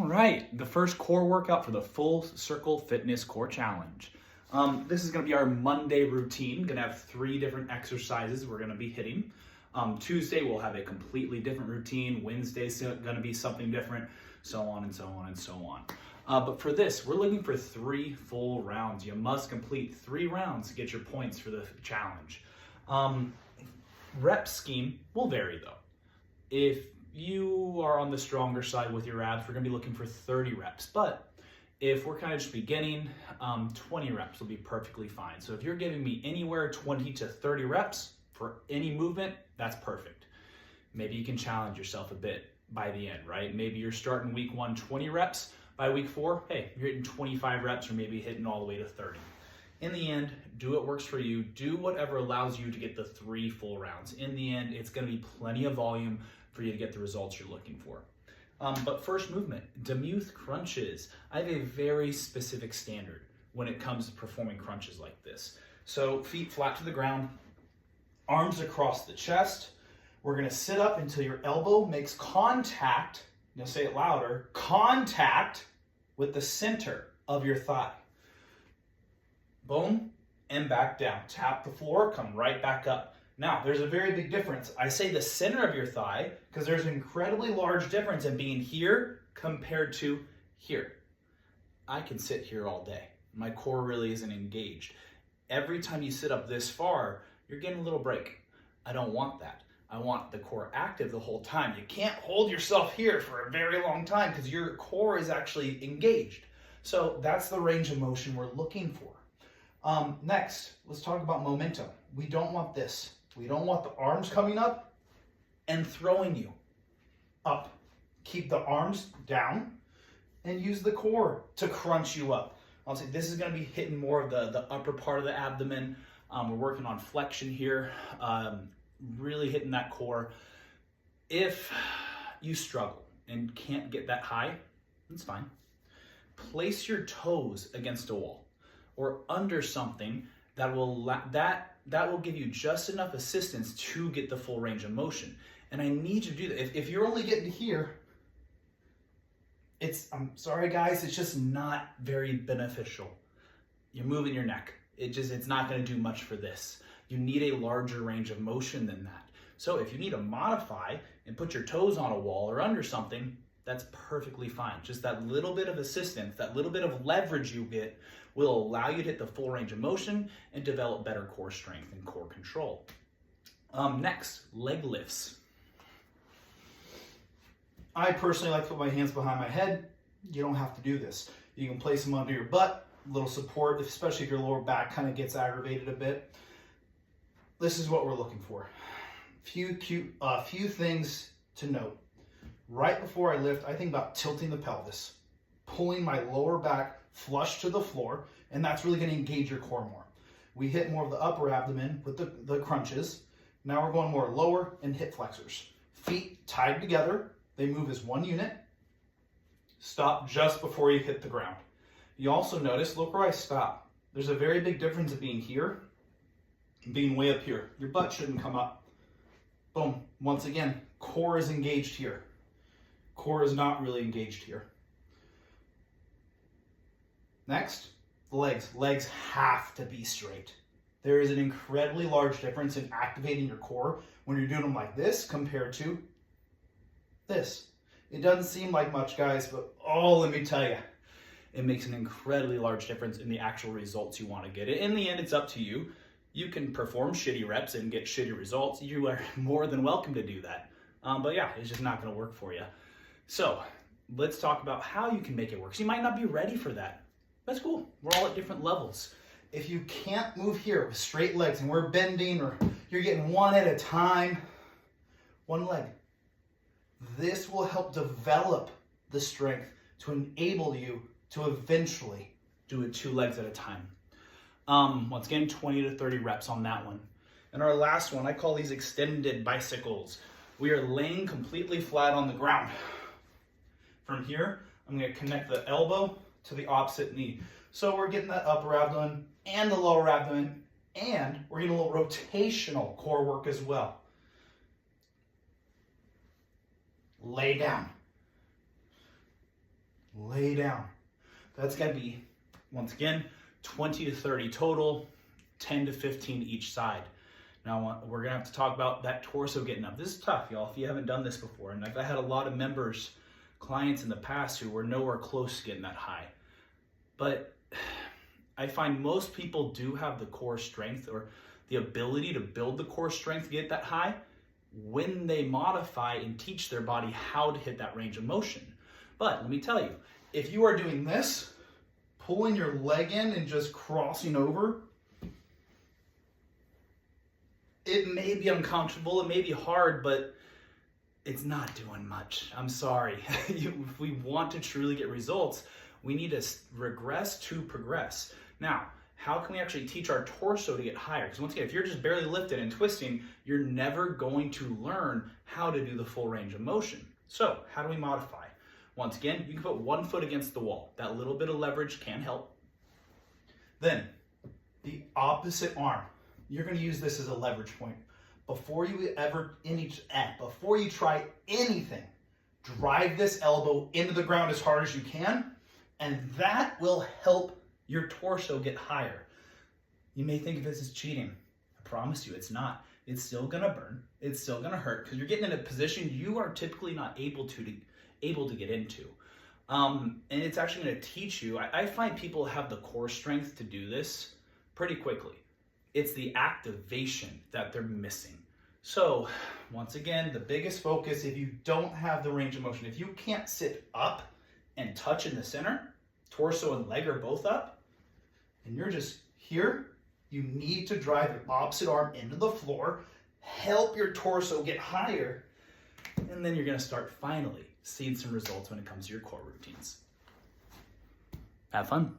All right, the first core workout for the Full Circle Fitness Core Challenge. This is going to be our Monday routine. Going to have 3 different exercises we're going to be hitting. Tuesday we'll have a completely different routine. Wednesday's going to be something different, so on and so on and so on. But for this, we're looking for 3 full rounds. You must complete 3 rounds to get your points for the challenge. Rep scheme will vary though. If you are on the stronger side with your abs, we're going to be looking for 30 reps. But if we're kind of just beginning, 20 reps will be perfectly fine. So if you're giving me anywhere 20 to 30 reps for any movement, that's perfect. Maybe you can challenge yourself a bit by the end, right? Maybe you're starting week 1, 20 reps. By week 4, hey, you're hitting 25 reps or maybe hitting all the way to 30. In the end, do what works for you. Do whatever allows you to get the 3 full rounds. In the end, it's going to be plenty of volume for you to get the results you're looking for. But first movement, Demuth Crunches. I have a very specific standard when it comes to performing crunches like this. So feet flat to the ground, arms across the chest. We're going to sit up until your elbow makes contact. I'm going to say it louder, contact with the center of your thigh. Boom, and back down. Tap the floor, come right back up. Now, there's a very big difference. I say the center of your thigh because there's an incredibly large difference in being here compared to here. I can sit here all day. My core really isn't engaged. Every time you sit up this far, you're getting a little break. I don't want that. I want the core active the whole time. You can't hold yourself here for a very long time because your core is actually engaged. So that's the range of motion we're looking for. Next, let's talk about momentum. We don't want this. We don't want the arms coming up and throwing you up. Keep the arms down and use the core to crunch you up. I'll say this is going to be hitting more of the upper part of the abdomen. We're working on flexion here, really hitting that core. If you struggle and can't get that high, that's fine. Place your toes against a wall or under something that will give you just enough assistance to get the full range of motion. And I need you to do that. If you're only getting to here, I'm sorry guys, it's just not very beneficial. You're moving your neck. It's not going to do much for this. You need a larger range of motion than that. So if you need to modify and put your toes on a wall or under something, that's perfectly fine. Just that little bit of assistance, that little bit of leverage you get will allow you to hit the full range of motion and develop better core strength and core control. Next, leg lifts. I personally like to put my hands behind my head. You don't have to do this. You can place them under your butt, a little support, especially if your lower back kind of gets aggravated a bit. This is what we're looking for. Few things to note. Right before I lift, I think about tilting the pelvis, pulling my lower back flush to the floor, and that's really going to engage your core more. We hit more of the upper abdomen with the crunches. Now we're going more lower and hip flexors. Feet tied together, they move as one unit. Stop just before you hit the ground. You also notice, look where I stop. There's a very big difference of being here and being way up here. Your butt shouldn't come up. Boom. Once again, core is engaged here. Core is not really engaged here. Next, the legs. Legs have to be straight. There is an incredibly large difference in activating your core when you're doing them like this compared to this. It doesn't seem like much, guys, but let me tell you, it makes an incredibly large difference in the actual results you want to get. In the end, it's up to you. You can perform shitty reps and get shitty results. You are more than welcome to do that. But yeah, it's just not going to work for you. So let's talk about how you can make it work. So you might not be ready for that. That's cool. We're all at different levels. If you can't move here with straight legs and we're bending or you're getting one at a time, one leg, this will help develop the strength to enable you to eventually do it 2 legs at a time. Once again, 20 to 30 reps on that one. And our last one, I call these extended bicycles. We are laying completely flat on the ground. From here, I'm going to connect the elbow to the opposite knee. So we're getting that upper abdomen and the lower abdomen, and we're getting a little rotational core work as well. Lay down. lay down. That's gonna be, once again, 20 to 30 total, 10 to 15 each side. Now we're gonna have to talk about that torso getting up. This is tough, y'all, if you haven't done this before. And I've had a lot of members, clients in the past who were nowhere close to getting that high. But I find most people do have the core strength or the ability to build the core strength to get that high when they modify and teach their body how to hit that range of motion. But let me tell you, if you are doing this, pulling your leg in and just crossing over, it may be uncomfortable, it may be hard, but it's not doing much. I'm sorry. If we want to truly get results, we need to regress to progress. Now, how can we actually teach our torso to get higher? Because once again, if you're just barely lifting and twisting, you're never going to learn how to do the full range of motion. So how do we modify? Once again, you can put one foot against the wall. That little bit of leverage can help. Then the opposite arm. You're going to use this as a leverage point. Before you try anything, drive this elbow into the ground as hard as you can, and that will help your torso get higher. You may think of this as cheating. I promise you it's not. It's still gonna burn. It's still gonna hurt because you're getting in a position you are typically not able to get into. And it's actually gonna teach you. I find people have the core strength to do this pretty quickly. It's the activation that they're missing. So once again, the biggest focus, if you don't have the range of motion, if you can't sit up and touch in the center, torso and leg are both up, and you're just here, you need to drive your opposite arm into the floor, help your torso get higher, and then you're gonna start finally seeing some results when it comes to your core routines. Have fun.